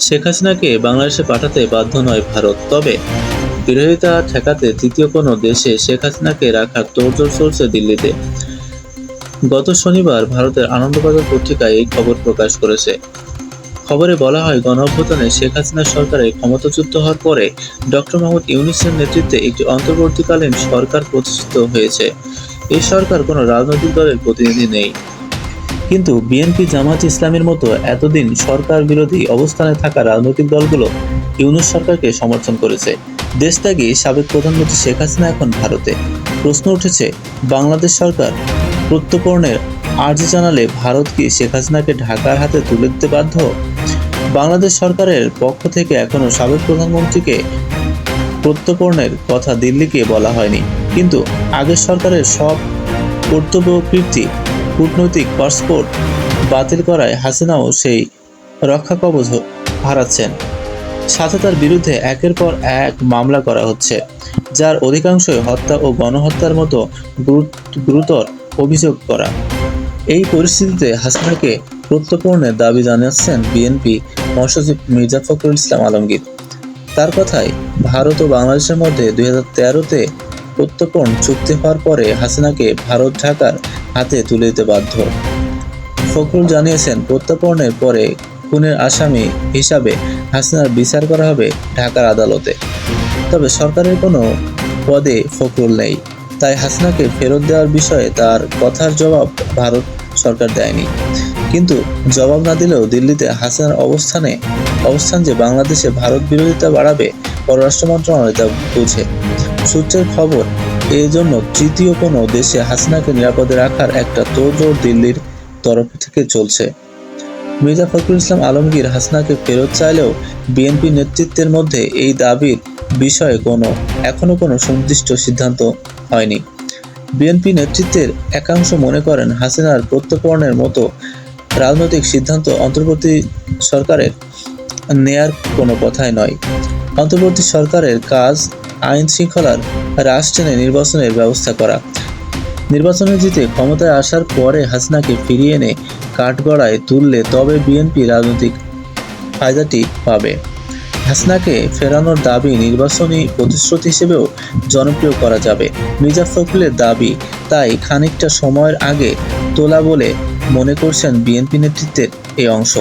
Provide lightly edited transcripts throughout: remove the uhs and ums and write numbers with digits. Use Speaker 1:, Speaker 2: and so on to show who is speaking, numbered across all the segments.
Speaker 1: শেখ হাসিনাকে বাংলাদেশে পাঠাতে বাধ্য নয় ভারত, তবে বিরোধিতা ঠেকাতে তৃতীয় কোনো দেশে শেখ হাসিনাকে রাখার তোড়জোড় চলছে দিল্লিতে। গত শনিবার ভারতের আনন্দবাজার পত্রিকায় এই খবর প্রকাশ করেছে। খবরে বলা হয়, গণঅভ্যুত্থানে শেখ হাসিনার সরকারের ক্ষমতাচ্যুত হওয়ার পরে ডক্টর মোহাম্মদ ইউনূসের নেতৃত্বে একটি অন্তর্বর্তীকালীন সরকার প্রতিষ্ঠিত হয়েছে। এই সরকার কোনো রাজনৈতিক দলের প্রতিনিধি নেই, কিন্তু বিএনপি, জামায়াত ইসলামীর মতো এতদিন সরকার বিরোধী অবস্থানে থাকা রাজনৈতিক দলগুলো ইউনূস সরকারকে সমর্থন করেছে। দেশত্যাগী সাবেক প্রধানমন্ত্রী শেখ হাসিনা এখন ভারতে। প্রশ্ন উঠেছে, বাংলাদেশ সরকার প্রত্যর্পণের আর্জি জানালে ভারত কি শেখ হাসিনাকে ঢাকার হাতে তুলে দিতে বাধ্য? বাংলাদেশ সরকারের পক্ষ থেকে এখনো সাবেক প্রধানমন্ত্রীকে প্রত্যর্পণের কথা দিল্লিকে বলা হয়নি, কিন্তু আগের সরকারের সব কর্তব্যকীর্তি কূটনৈতিক পাসপোর্ট বাতিল করায় হাসিনাও সেই রক্ষাকবচ হারাচ্ছেন। সাথে তার বিরুদ্ধে একের পর এক মামলা করা হচ্ছে, যার অধিকাংশই হত্যা ও গণহত্যার মতো গুরুতর অভিযোগ করা। এই পরিস্থিতিতে হাসিনাকে প্রত্যর্পণের দাবি জানাচ্ছেন বিএনপি মহাসচিব মির্জা ফখরুল ইসলাম আলমগীর। তার কথায়, ভারত ও বাংলাদেশের মধ্যে 2013-তে প্রত্যর্পণ চুক্তি হওয়ার পরে হাসিনাকে ভারত ঢাকার হাতে তুলে দিতে বাধ্য। ফখরুল জানিয়েছেন, প্রত্যর্পণের পরে খুনের আসামি হিসাবে হাসিনার বিচার করা হবে ঢাকার আদালতে। তবে সরকারের কোনো পদে ফখরুল নেই, তাই হাসিনাকে ফেরত দেওয়ার বিষয়ে তার কথার জবাব ভারত সরকার দেয়নি। কিন্তু জবাব না দিলেও দিল্লিতে হাসিনার অবস্থান যে বাংলাদেশে ভারত বিরোধিতা বাড়াবে, পররাষ্ট্র মন্ত্রণালয় তা বুঝে। সূত্রের খবর, এই জন্য তৃতীয় কোনো দেশে হাসিনাকে নিরাপদে রাখার একটা তোড়জোড় দিল্লির তরফ থেকে চলছে। মির্জা ফখরুল ইসলাম আলমগীর হাসিনাকে ফেরত চাইলেও বিএনপি নেতৃত্বের মধ্যে এই দাবির বিষয়ে এখনো কোনো সুনির্দিষ্ট সিদ্ধান্ত হয়নি। বিএনপি নেতৃত্বের একাংশ মনে করেন, হাসিনার প্রত্যর্পণের মতো রাজনৈতিক সিদ্ধান্ত অন্তর্বর্তী সরকারের নেয়ার কোনো কথাই নয়। অন্তর্বর্তী সরকারের কাজ আইন শৃঙ্খলার রাশ টেনে নির্বাচনের ব্যবস্থা করা। নির্বাচনে জিতে ক্ষমতায় আসার পরে হাসিনাকে ফিরিয়ে এনে কাঠগড়ায় তুললে তবে বিএনপি রাজনৈতিক ফায়দাটি পাবে। হাসিনাকে ফেরানোর দাবি নির্বাচনী প্রতিশ্রুতি হিসেবেও জনপ্রিয় করা যাবে। মির্জা ফখরুলের দাবি তাই খানিকটা সময়ের আগে তোলা বলে মনে করছেন বিএনপি নেতৃত্বের এই অংশ।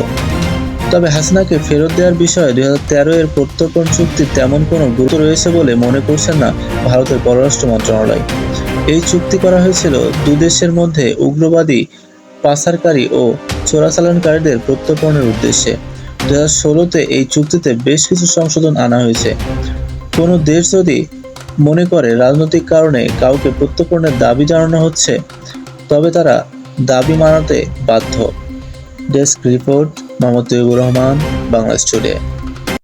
Speaker 1: তবে হাসিনাকে ফেরত দেওয়ার বিষয়ে 2013-এর প্রত্যর্পণ চুক্তির তেমন কোনো গুরুত্ব রয়েছে বলে মনে করছেন না ভারতের পররাষ্ট্র মন্ত্রণালয়। এই চুক্তি করা হয়েছিল দুদেশের মধ্যে উগ্রবাদী, পাচারকারী ও চোরাচালানকারীদের প্রত্যর্পণের উদ্দেশ্যে। 2016-তে এই চুক্তিতে বেশ কিছু সংশোধন আনা হয়েছে। কোনো দেশ যদি মনে করে রাজনৈতিক কারণে কাউকে প্রত্যর্পণের দাবি জানানো হচ্ছে, তবে তারা দাবি মানাতে বাধ্য। Desk report, Mohammad Taiyabur Rahman, Bangladesh today.